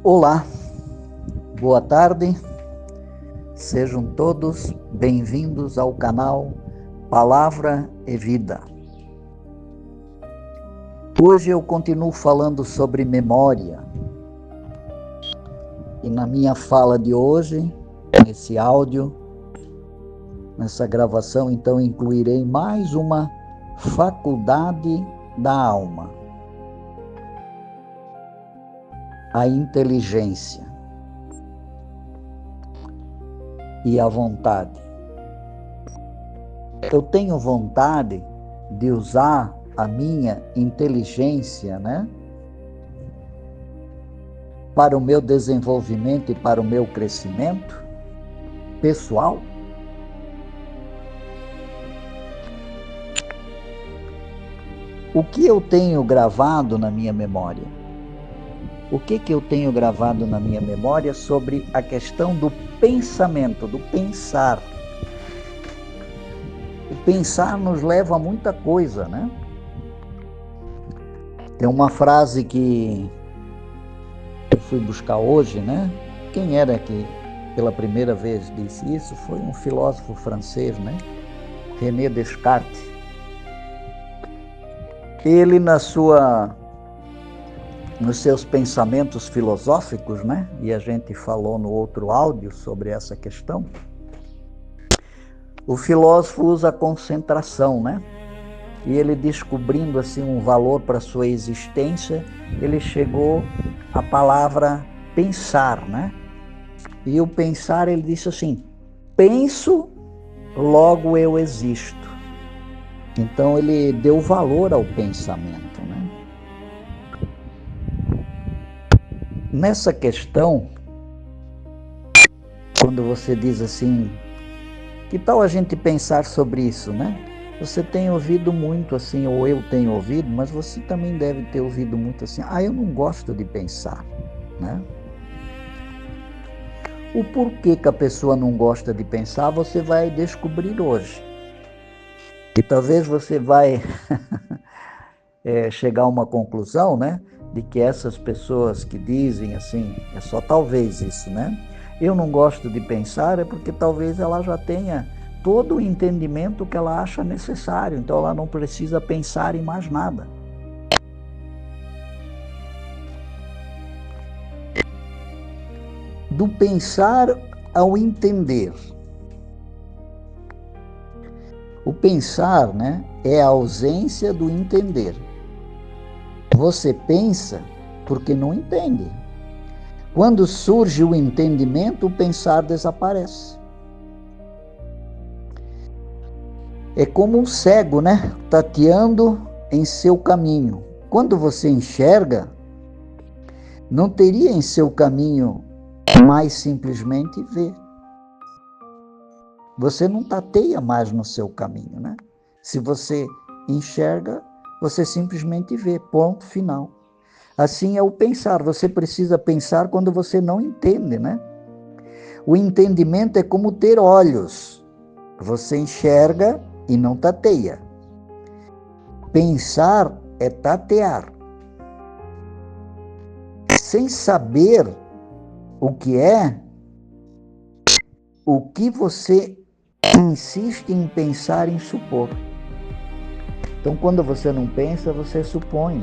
Olá, boa tarde, sejam todos bem-vindos ao canal Palavra e Vida. Hoje eu continuo falando sobre memória e na minha fala de hoje, nesse áudio, nessa gravação, então incluirei mais uma faculdade da alma, a inteligência e a vontade. Eu tenho vontade de usar a minha inteligência, para o meu desenvolvimento e para o meu crescimento pessoal. O que eu tenho gravado na minha memória? O que eu tenho gravado na minha memória sobre a questão do pensamento, do pensar? O pensar nos leva a muita coisa, Tem uma frase que eu fui buscar hoje, Quem era que pela primeira vez disse isso? Foi um filósofo francês, René Descartes. Ele nos seus pensamentos filosóficos, e a gente falou no outro áudio sobre essa questão, o filósofo usa a concentração, E ele, descobrindo assim um valor para a sua existência, ele chegou à palavra pensar, E o pensar, ele disse assim: penso, logo eu existo. Então ele deu valor ao pensamento, Nessa questão, quando você diz assim, que tal a gente pensar sobre isso, Você tem ouvido muito assim, ou eu tenho ouvido, mas você também deve ter ouvido muito assim: eu não gosto de pensar, O porquê que a pessoa não gosta de pensar, você vai descobrir hoje. E talvez você vai chegar a uma conclusão, de que essas pessoas que dizem assim, é só talvez isso, Eu não gosto de pensar, é porque talvez ela já tenha todo o entendimento que ela acha necessário, então ela não precisa pensar em mais nada. Do pensar ao entender. O pensar, é a ausência do entender. Você pensa porque não entende. Quando surge o entendimento, o pensar desaparece. É como um cego, tateando em seu caminho. Quando você enxerga, não teria em seu caminho mais simplesmente ver. Você não tateia mais no seu caminho, Se você enxerga, você simplesmente vê, ponto final. Assim é o pensar, você precisa pensar quando você não entende, O entendimento é como ter olhos. Você enxerga e não tateia. Pensar é tatear. Sem saber o que é, o que você insiste em pensar em supor. Então, quando você não pensa, você supõe,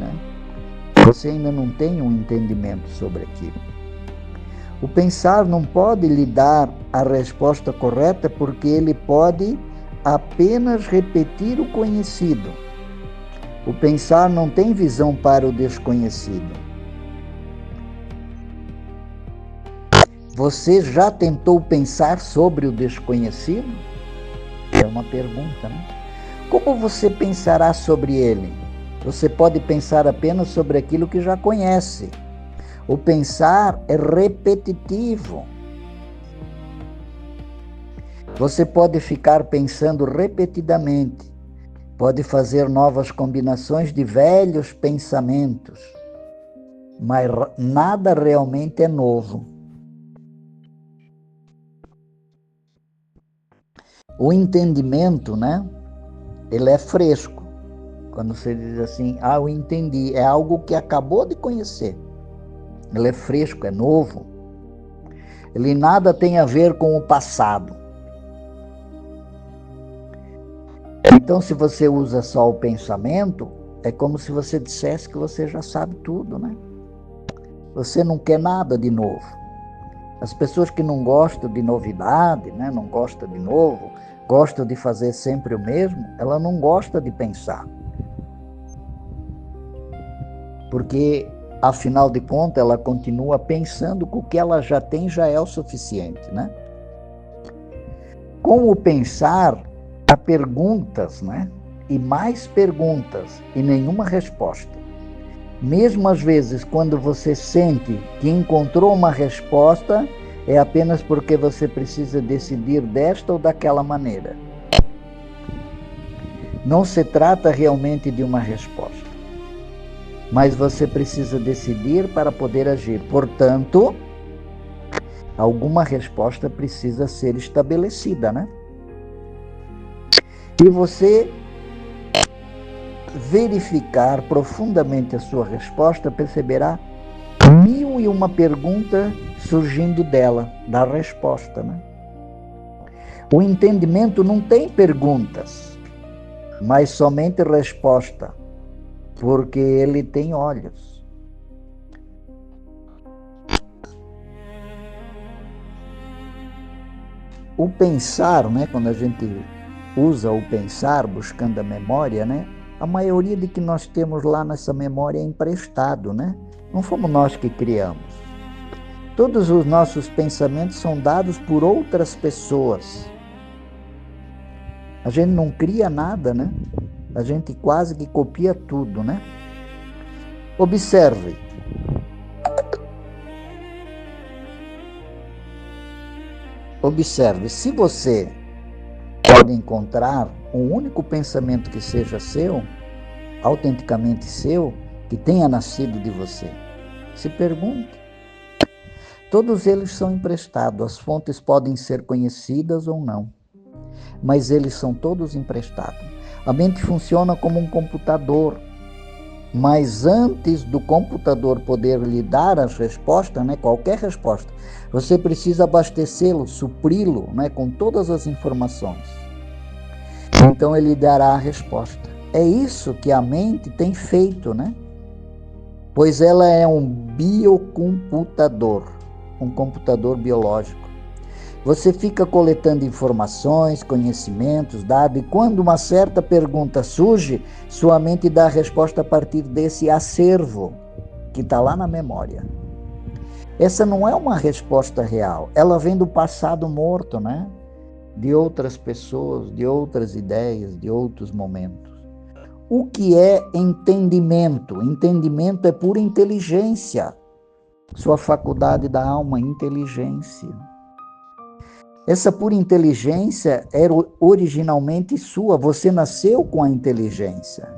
Você ainda não tem um entendimento sobre aquilo. O pensar não pode lhe dar a resposta correta porque ele pode apenas repetir o conhecido. O pensar não tem visão para o desconhecido. Você já tentou pensar sobre o desconhecido? É uma pergunta, Como você pensará sobre ele? Você pode pensar apenas sobre aquilo que já conhece. O pensar é repetitivo. Você pode ficar pensando repetidamente. Pode fazer novas combinações de velhos pensamentos. Mas nada realmente é novo. O entendimento, ele é fresco. Quando você diz assim, eu entendi, é algo que acabou de conhecer. ele é fresco, é novo. Ele nada tem a ver com o passado. Então, se você usa só o pensamento, é como se você dissesse que você já sabe tudo, né? Você não quer nada de novo. As pessoas que não gostam de novidade, né? Não gostam de novo, gostam de fazer sempre o mesmo, ela não gosta de pensar. Porque, afinal de contas, ela continua pensando que o que ela já tem já é o suficiente, né? Com o pensar, há perguntas, né? E mais perguntas e nenhuma resposta. Mesmo às vezes, quando você sente que encontrou uma resposta, é apenas porque você precisa decidir desta ou daquela maneira. Não se trata realmente de uma resposta, mas você precisa decidir para poder agir. Portanto, alguma resposta precisa ser estabelecida, né? E você verificar profundamente a sua resposta, perceberá 1001 pergunta surgindo dela, da resposta, né? O entendimento não tem perguntas, mas somente resposta, porque ele tem olhos. O pensar, né, quando a gente usa o pensar buscando a memória, né, a maioria de que nós temos lá nessa memória é emprestado, né? Não fomos nós que criamos. Todos os nossos pensamentos são dados por outras pessoas. A gente não cria nada, né? A gente quase que copia tudo, né? Observe. Observe, se você pode encontrar um único pensamento que seja seu, autenticamente seu, que tenha nascido de você, se pergunte. Todos eles são emprestados, as fontes podem ser conhecidas ou não, mas eles são todos emprestados. A mente funciona como um computador, mas antes do computador poder lhe dar as respostas, né, qualquer resposta, você precisa abastecê-lo, supri-lo, né, com todas as informações. Então ele dará a resposta. É isso que a mente tem feito, né? Pois ela é um biocomputador, um computador biológico. Você fica coletando informações, conhecimentos, dados, e quando uma certa pergunta surge, sua mente dá a resposta a partir desse acervo que está lá na memória. Essa não é uma resposta real, ela vem do passado morto, né? De outras pessoas, de outras ideias, de outros momentos. O que é entendimento? Entendimento é pura inteligência. Sua faculdade da alma, inteligência. Essa pura inteligência era originalmente sua, você nasceu com a inteligência.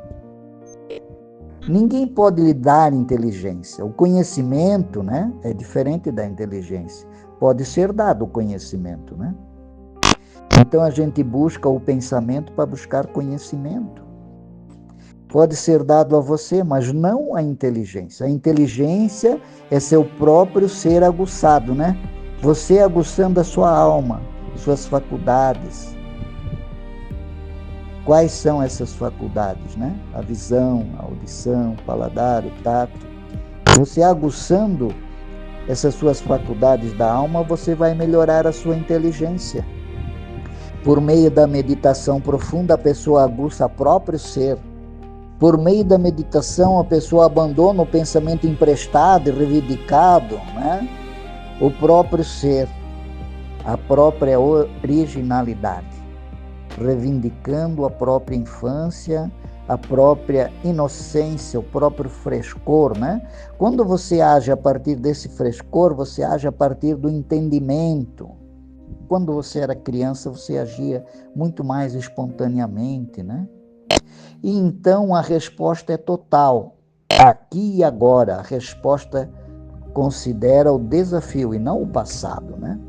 Ninguém pode lhe dar inteligência. O conhecimento, né, é diferente da inteligência. Pode ser dado o conhecimento, né? Então a gente busca o pensamento para buscar conhecimento. Pode ser dado a você, mas não a inteligência. A inteligência é seu próprio ser aguçado, né? Você aguçando a sua alma, suas faculdades. Quais são essas faculdades, né? A visão, a audição, o paladar, o tato. Você aguçando essas suas faculdades da alma, você vai melhorar a sua inteligência. Por meio da meditação profunda, a pessoa aguça o próprio ser. Por meio da meditação, a pessoa abandona o pensamento emprestado e reivindicado, né? O próprio ser, a própria originalidade, reivindicando a própria infância, a própria inocência, o próprio frescor, né? Quando você age a partir desse frescor, você age a partir do entendimento. Quando você era criança, você agia muito mais espontaneamente, né? E então a resposta é total. Aqui e agora, a resposta considera o desafio e não o passado, né?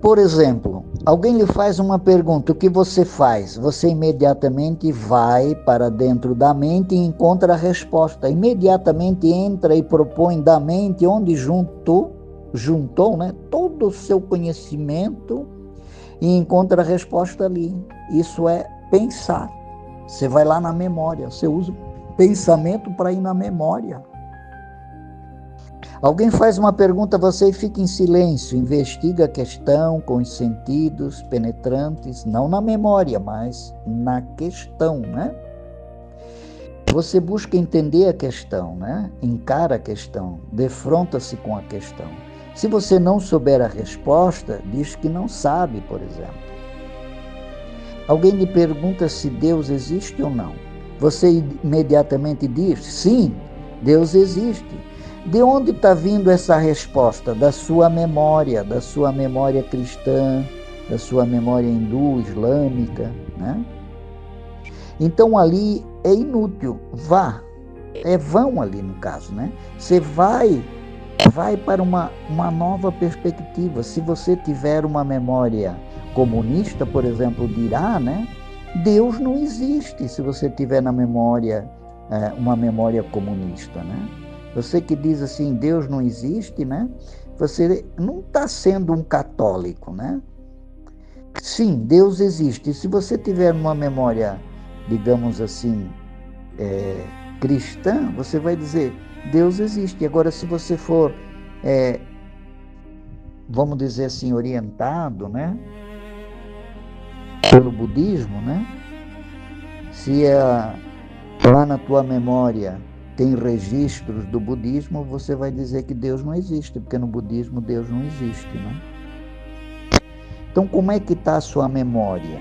Por exemplo, alguém lhe faz uma pergunta, o que você faz? Você imediatamente vai para dentro da mente e encontra a resposta. Imediatamente entra e propõe da mente onde juntou, né, todo o seu conhecimento e encontra a resposta ali. Isso é pensar. Você vai lá na memória, você usa o pensamento para ir na memória. Alguém faz uma pergunta a você e fica em silêncio, investiga a questão com os sentidos penetrantes, não na memória, mas na questão, né? Você busca entender a questão, né? Encara a questão, defronta-se com a questão. Se você não souber a resposta, diz que não sabe, por exemplo. Alguém lhe pergunta se Deus existe ou não. Você imediatamente diz, sim, Deus existe. De onde está vindo essa resposta? Da sua memória cristã, da sua memória hindu, islâmica, né? Então ali é inútil, é vão ali no caso, né? Você vai para uma nova perspectiva. Se você tiver uma memória comunista, por exemplo, dirá, né? Deus não existe se você tiver na memória uma memória comunista, né? Você que diz assim, Deus não existe, né? Você não está sendo um católico, né? Sim, Deus existe. Se você tiver uma memória, digamos assim, cristã, você vai dizer, Deus existe. Agora, se você for, vamos dizer assim, orientado, né? Pelo budismo, né? Se lá na tua memória tem registros do budismo, você vai dizer que Deus não existe, porque no budismo Deus não existe, né? Então, como é que está a sua memória?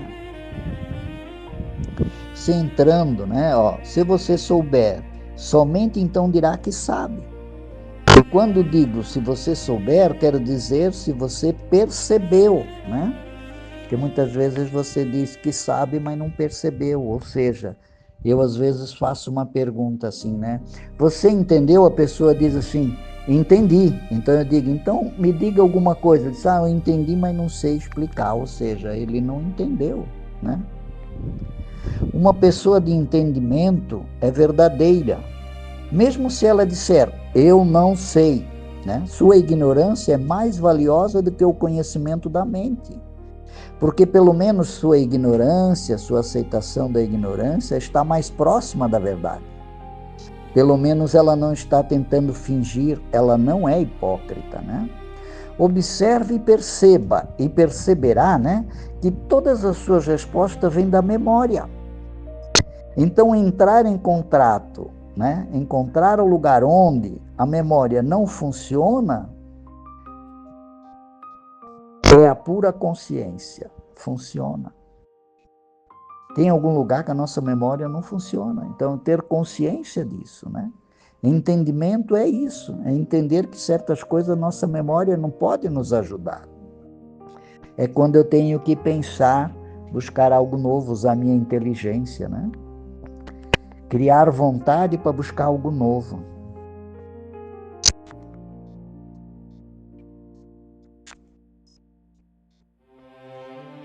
Se entrando, né? Se você souber, somente então dirá que sabe. E quando digo se você souber, quero dizer se você percebeu, né? Porque muitas vezes você diz que sabe, mas não percebeu, ou seja, eu às vezes faço uma pergunta assim, né? Você entendeu? A pessoa diz assim, entendi. Então eu digo, então me diga alguma coisa. Ele diz, eu entendi, mas não sei explicar. Ou seja, ele não entendeu, né? Uma pessoa de entendimento é verdadeira. Mesmo se ela disser, eu não sei, né? Sua ignorância é mais valiosa do que o conhecimento da mente. Porque pelo menos sua ignorância, sua aceitação da ignorância está mais próxima da verdade. Pelo menos ela não está tentando fingir, ela não é hipócrita, né? Observe e perceba, e perceberá, né, que todas as suas respostas vêm da memória. Então entrar em contrato, né, encontrar o lugar onde a memória não funciona, é a pura consciência. Funciona. Tem algum lugar que a nossa memória não funciona. Então, ter consciência disso, né? Entendimento é isso. É entender que certas coisas a nossa memória não pode nos ajudar. É quando eu tenho que pensar, buscar algo novo, usar minha inteligência, né? Criar vontade para buscar algo novo.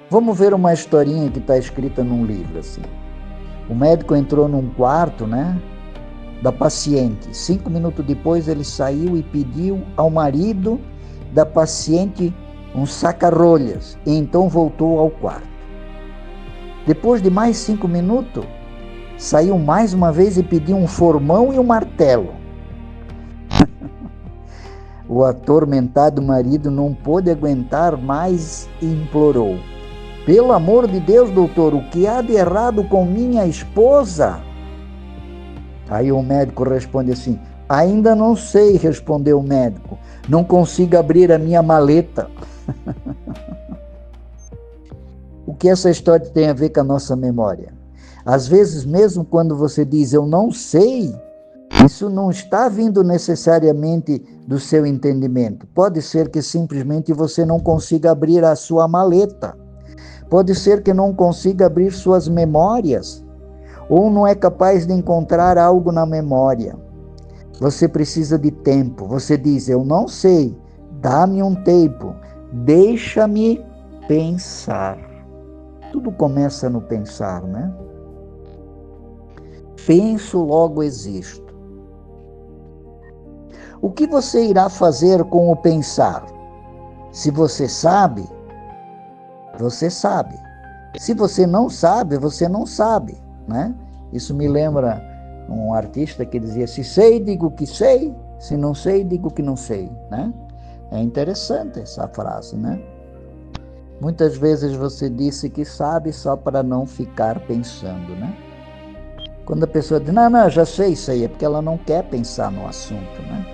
Vamos ver uma historinha que está escrita num livro, assim. O médico entrou num quarto, né, da paciente. 5 minutos depois ele saiu e pediu ao marido da paciente um saca-rolhas. E então voltou ao quarto. Depois de mais 5 minutos, saiu mais uma vez e pediu um formão e um martelo. O atormentado marido não pôde aguentar mais e implorou. Pelo amor de Deus, doutor, o que há de errado com minha esposa? Aí o médico responde assim, ainda não sei, respondeu o médico, não consigo abrir a minha maleta. O que essa história tem a ver com a nossa memória? Às vezes, mesmo quando você diz eu não sei, isso não está vindo necessariamente do seu entendimento. Pode ser que simplesmente você não consiga abrir a sua maleta. Pode ser que não consiga abrir suas memórias, ou não é capaz de encontrar algo na memória. Você precisa de tempo. Você diz, eu não sei, dá-me um tempo, Deixa-me pensar. Tudo começa no pensar, né? Penso, logo existo. O que você irá fazer com o pensar? Se você sabe, você sabe. Se você não sabe, você não sabe, né? Isso me lembra um artista que dizia: se sei, digo que sei, se não sei, digo que não sei, né? É interessante essa frase, né? Muitas vezes você disse que sabe só para não ficar pensando, né? Quando a pessoa diz: não, já sei isso aí, é porque ela não quer pensar no assunto, né?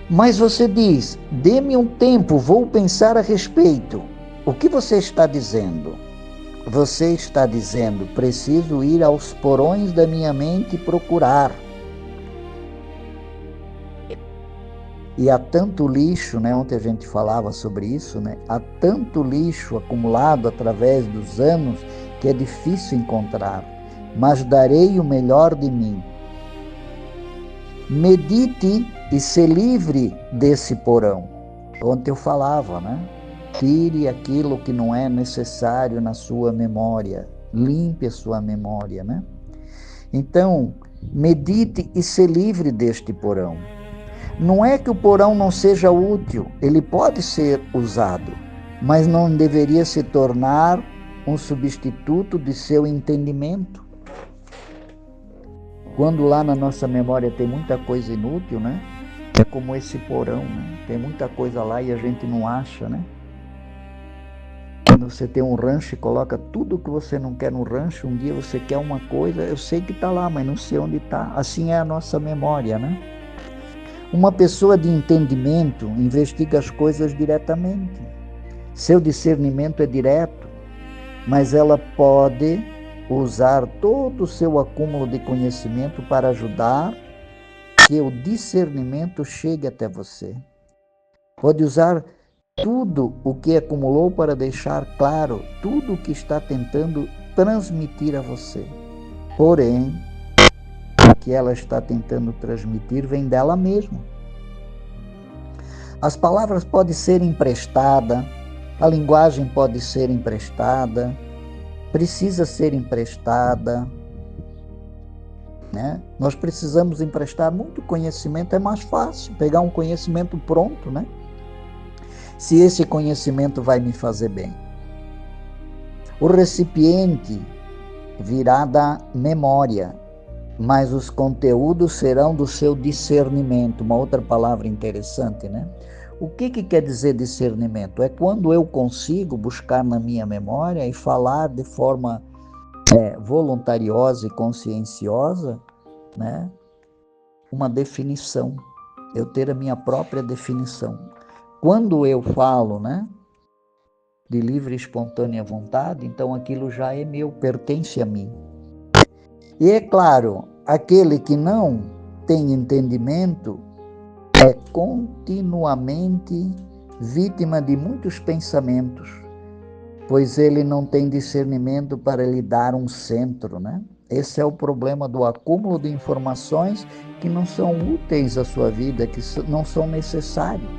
Mas você diz: dê-me um tempo, vou pensar a respeito. O que você está dizendo? Você está dizendo: preciso ir aos porões da minha mente e procurar. E há tanto lixo, né? Ontem a gente falava sobre isso, né? Há tanto lixo acumulado através dos anos que é difícil encontrar. Mas darei o melhor de mim. Medite e se livre desse porão. Ontem eu falava, né? Tire aquilo que não é necessário na sua memória. Limpe a sua memória, né? Então, medite e se livre deste porão. Não é que o porão não seja útil, ele pode ser usado, mas não deveria se tornar um substituto de seu entendimento. Quando lá na nossa memória tem muita coisa inútil, né? É como esse porão, né? Tem muita coisa lá e a gente não acha, né? Quando você tem um rancho e coloca tudo que você não quer no rancho, um dia você quer uma coisa, eu sei que está lá, mas não sei onde está. Assim é a nossa memória, né? Uma pessoa de entendimento investiga as coisas diretamente. Seu discernimento é direto, mas ela pode usar todo o seu acúmulo de conhecimento para ajudar que o discernimento chegue até você. Pode usar tudo o que acumulou para deixar claro tudo o que está tentando transmitir a você. Porém, o que ela está tentando transmitir vem dela mesma. As palavras podem ser emprestadas, a linguagem pode ser emprestada, precisa ser emprestada, né? Nós precisamos emprestar muito conhecimento, é mais fácil pegar um conhecimento pronto, né? Se esse conhecimento vai me fazer bem. O recipiente virá da memória, mas os conteúdos serão do seu discernimento. Uma outra palavra interessante, né? O que quer dizer discernimento? É quando eu consigo buscar na minha memória e falar de forma voluntariosa e conscienciosa, né? Uma definição. Eu ter a minha própria definição. Quando eu falo, né? De livre e espontânea vontade, então aquilo já é meu, pertence a mim. E é claro, aquele que não tem entendimento é continuamente vítima de muitos pensamentos, pois ele não tem discernimento para lhe dar um centro, né? Esse é o problema do acúmulo de informações que não são úteis à sua vida, que não são necessárias.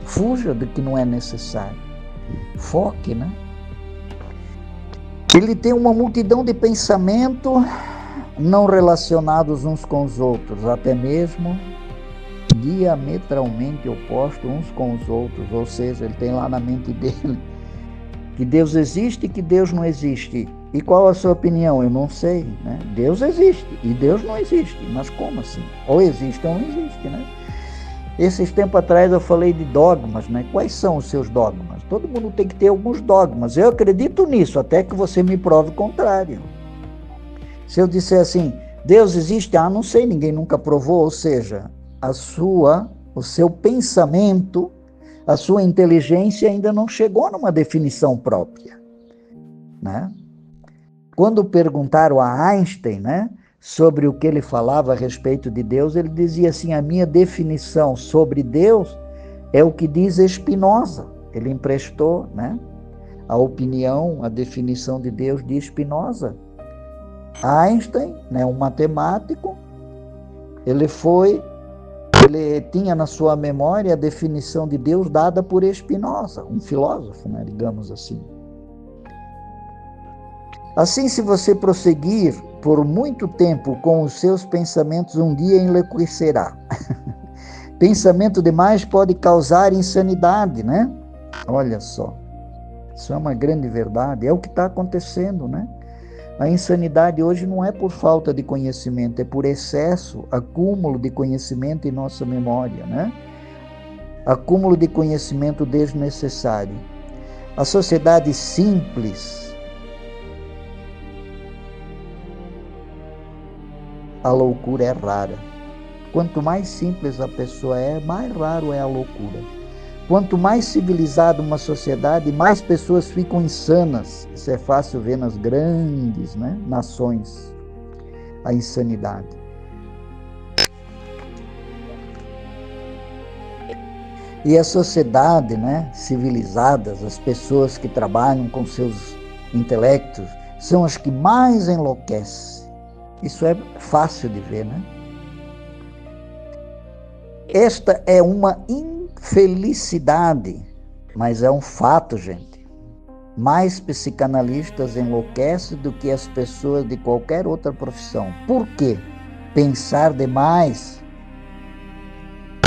Fuja do que não é necessário. Foque, né? Ele tem uma multidão de pensamentos não relacionados uns com os outros, até mesmo diametralmente opostos uns com os outros, ou seja, ele tem lá na mente dele que Deus existe e que Deus não existe. E qual a sua opinião? Eu não sei, né? Deus existe e Deus não existe, mas como assim? Ou existe ou não existe, né? Esses tempos atrás eu falei de dogmas, né? Quais são os seus dogmas? Todo mundo tem que ter alguns dogmas. Eu acredito nisso, até que você me prove o contrário. Se eu disser assim, Deus existe, não sei, ninguém nunca provou, ou seja, o seu pensamento, a sua inteligência ainda não chegou numa definição própria, né? Quando perguntaram a Einstein, né, sobre o que ele falava a respeito de Deus, ele dizia assim: a minha definição sobre Deus é o que diz Spinoza. Ele emprestou, né, a opinião, a definição de Deus de Spinoza. Einstein, né, um matemático, ele ele tinha na sua memória a definição de Deus dada por Spinoza, um filósofo, né, digamos assim. Assim, se você prosseguir por muito tempo com os seus pensamentos, um dia enlouquecerá. Pensamento demais pode causar insanidade, né? Olha só, isso é uma grande verdade, é o que está acontecendo, né? A insanidade hoje não é por falta de conhecimento, é por excesso, acúmulo de conhecimento em nossa memória, né? Acúmulo de conhecimento desnecessário. A sociedade simples, a loucura é rara. Quanto mais simples a pessoa é, mais raro é a loucura. Quanto mais civilizada uma sociedade, mais pessoas ficam insanas. Isso é fácil ver nas grandes, né, nações, a insanidade. E a sociedade, né, civilizadas, as pessoas que trabalham com seus intelectos, são as que mais enlouquecem. Isso é fácil de ver, né? Esta é uma infelicidade, mas é um fato, gente. Mais psicanalistas enlouquecem do que as pessoas de qualquer outra profissão. Por quê? Pensar demais.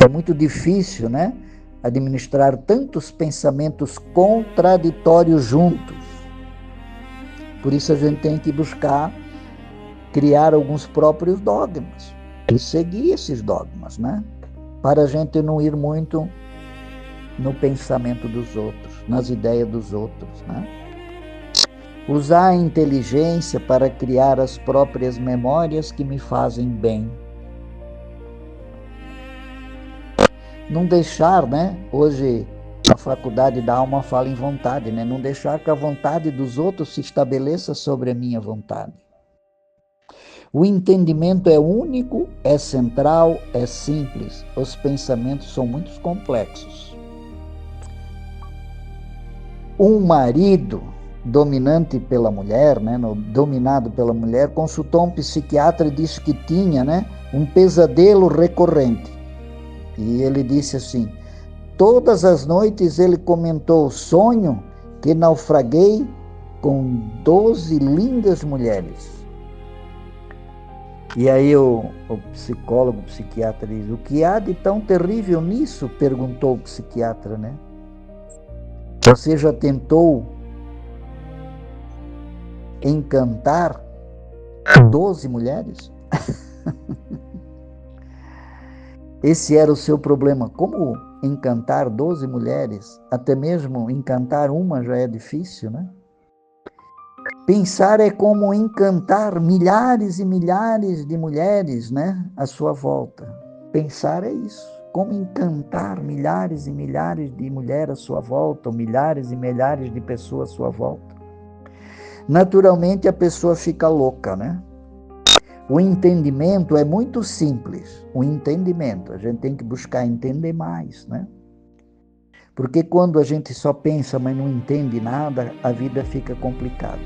É muito difícil, né? Administrar tantos pensamentos contraditórios juntos. Por isso a gente tem que buscar criar alguns próprios dogmas e seguir esses dogmas, né? Para a gente não ir muito no pensamento dos outros, nas ideias dos outros, né? Usar a inteligência para criar as próprias memórias que me fazem bem. Não deixar, né? Hoje a faculdade da alma fala em vontade, né? Não deixar que a vontade dos outros se estabeleça sobre a minha vontade. O entendimento é único, é central, é simples. Os pensamentos são muito complexos. Um marido dominante pela mulher, né, dominado pela mulher, consultou um psiquiatra e disse que tinha, né, um pesadelo recorrente. E ele disse assim: todas as noites ele comentou: sonho que naufraguei com 12 lindas mulheres. E aí o psicólogo, o psiquiatra diz: o que há de tão terrível nisso? Perguntou o psiquiatra, né? Você já tentou encantar 12 mulheres? Esse era o seu problema. Como encantar 12 mulheres? Até mesmo encantar uma já é difícil, né? Pensar é como encantar milhares e milhares de mulheres, né, à sua volta. Pensar é isso. Como encantar milhares e milhares de mulheres à sua volta, ou milhares e milhares de pessoas à sua volta. Naturalmente a pessoa fica louca, né? O entendimento é muito simples. O entendimento, a gente tem que buscar entender mais, né? Porque quando a gente só pensa, mas não entende nada, a vida fica complicada.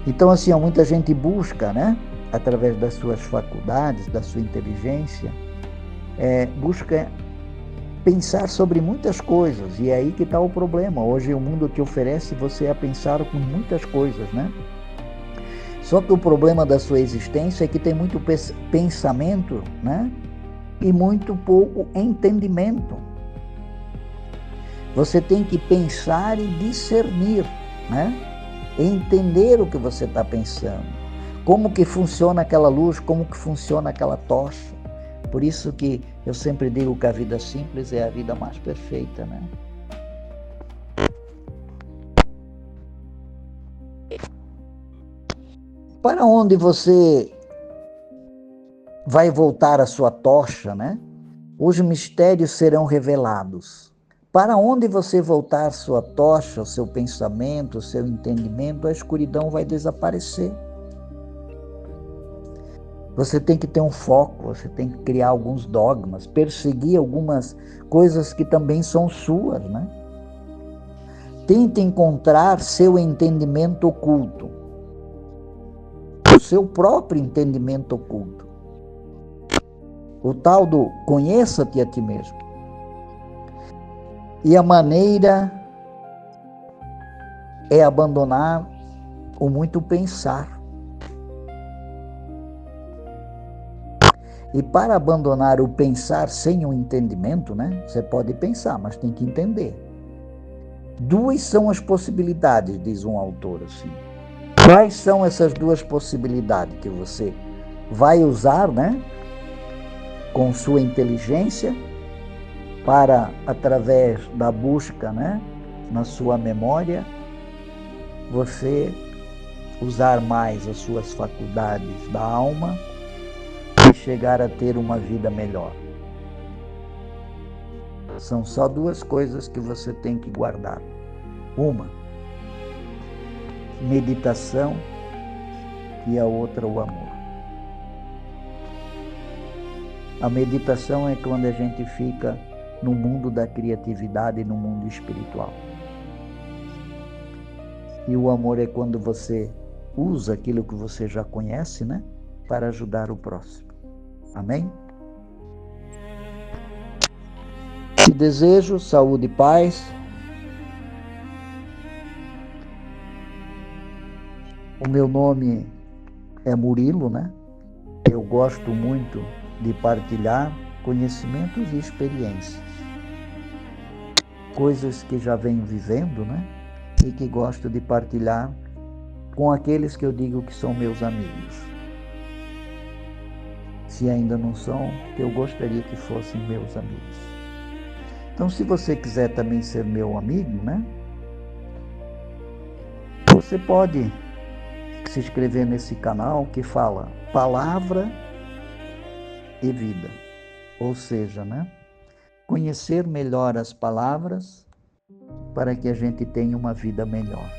Então, assim, muita gente busca, né, através das suas faculdades, da sua inteligência, busca pensar sobre muitas coisas, e é aí que está o problema. Hoje o mundo te oferece você a pensar com muitas coisas, né? Só que o problema da sua existência é que tem muito pensamento, né, e muito pouco entendimento. Você tem que pensar e discernir, né? Entender o que você está pensando, como que funciona aquela luz, como que funciona aquela tocha. Por isso que eu sempre digo que a vida simples é a vida mais perfeita, né? Para onde você vai voltar a sua tocha, né? Os mistérios serão revelados. Para onde você voltar sua tocha, o seu pensamento, o seu entendimento, a escuridão vai desaparecer. Você tem que ter um foco, você tem que criar alguns dogmas, perseguir algumas coisas que também são suas, né? Tente encontrar seu entendimento oculto, o seu próprio entendimento oculto. O tal do conheça-te a ti mesmo. E a maneira é abandonar o muito pensar. E para abandonar o pensar sem o entendimento, né? Você pode pensar, mas tem que entender. Duas são as possibilidades, diz um autor assim. Quais são essas duas possibilidades que você vai usar, né? Com sua inteligência para, através da busca, né? Na sua memória, você usar mais as suas faculdades da alma e chegar a ter uma vida melhor. São só duas coisas que você tem que guardar. Uma, meditação, e a outra, o amor. A meditação é quando a gente fica no mundo da criatividade e no mundo espiritual. E o amor é quando você usa aquilo que você já conhece, né? Para ajudar o próximo. Amém? Te desejo saúde e paz. O meu nome é Murilo, né? Eu gosto muito de partilhar conhecimentos e experiências. Coisas que já venho vivendo, né? E que gosto de partilhar com aqueles que eu digo que são meus amigos. Se ainda não são, eu gostaria que fossem meus amigos. Então, se você quiser também ser meu amigo, né? Você pode se inscrever nesse canal que fala Palavra e Vida. Ou seja, né? Conhecer melhor as palavras para que a gente tenha uma vida melhor.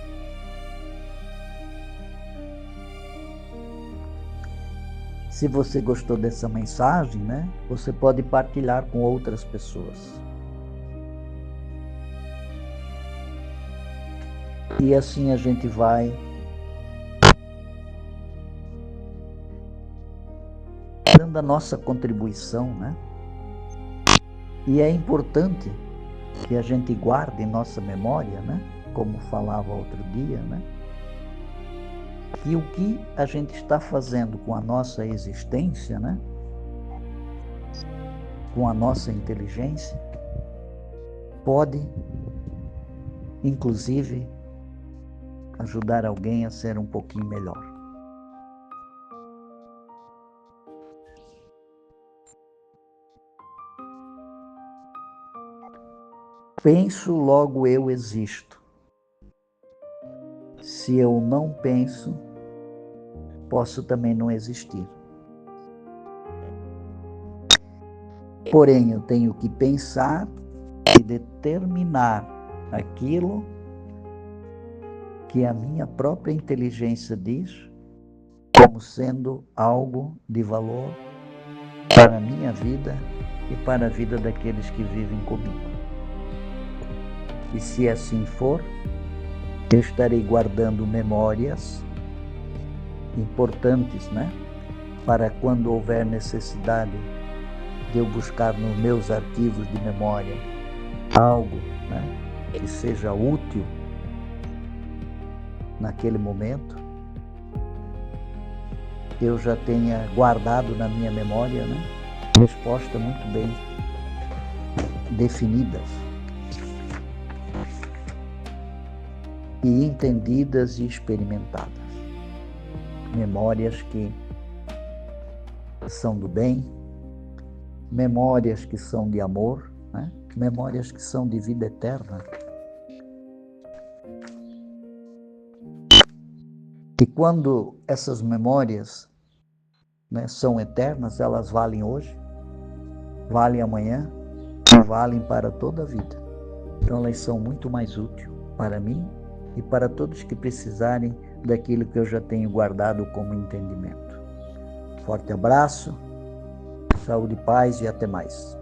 Se você gostou dessa mensagem, né? Você pode partilhar com outras pessoas. E assim a gente vai dando a nossa contribuição, né? E é importante que a gente guarde em nossa memória, né? Como falava outro dia, né? Que o que a gente está fazendo com a nossa existência, né? Com a nossa inteligência, pode, inclusive, ajudar alguém a ser um pouquinho melhor. Penso, logo eu existo. Se eu não penso, posso também não existir. Porém, eu tenho que pensar e determinar aquilo que a minha própria inteligência diz como sendo algo de valor para a minha vida e para a vida daqueles que vivem comigo. E se assim for, eu estarei guardando memórias importantes, né? Para quando houver necessidade de eu buscar nos meus arquivos de memória algo, né, que seja útil naquele momento, eu já tenha guardado na minha memória, né, respostas muito bem definidas e entendidas e experimentadas. Memórias que são do bem, memórias que são de amor, né? Memórias que são de vida eterna. E quando essas memórias, né, são eternas, elas valem hoje, valem amanhã e valem para toda a vida. Então elas são muito mais úteis para mim e para todos que precisarem daquilo que eu já tenho guardado como entendimento. Forte abraço, saúde e paz e até mais.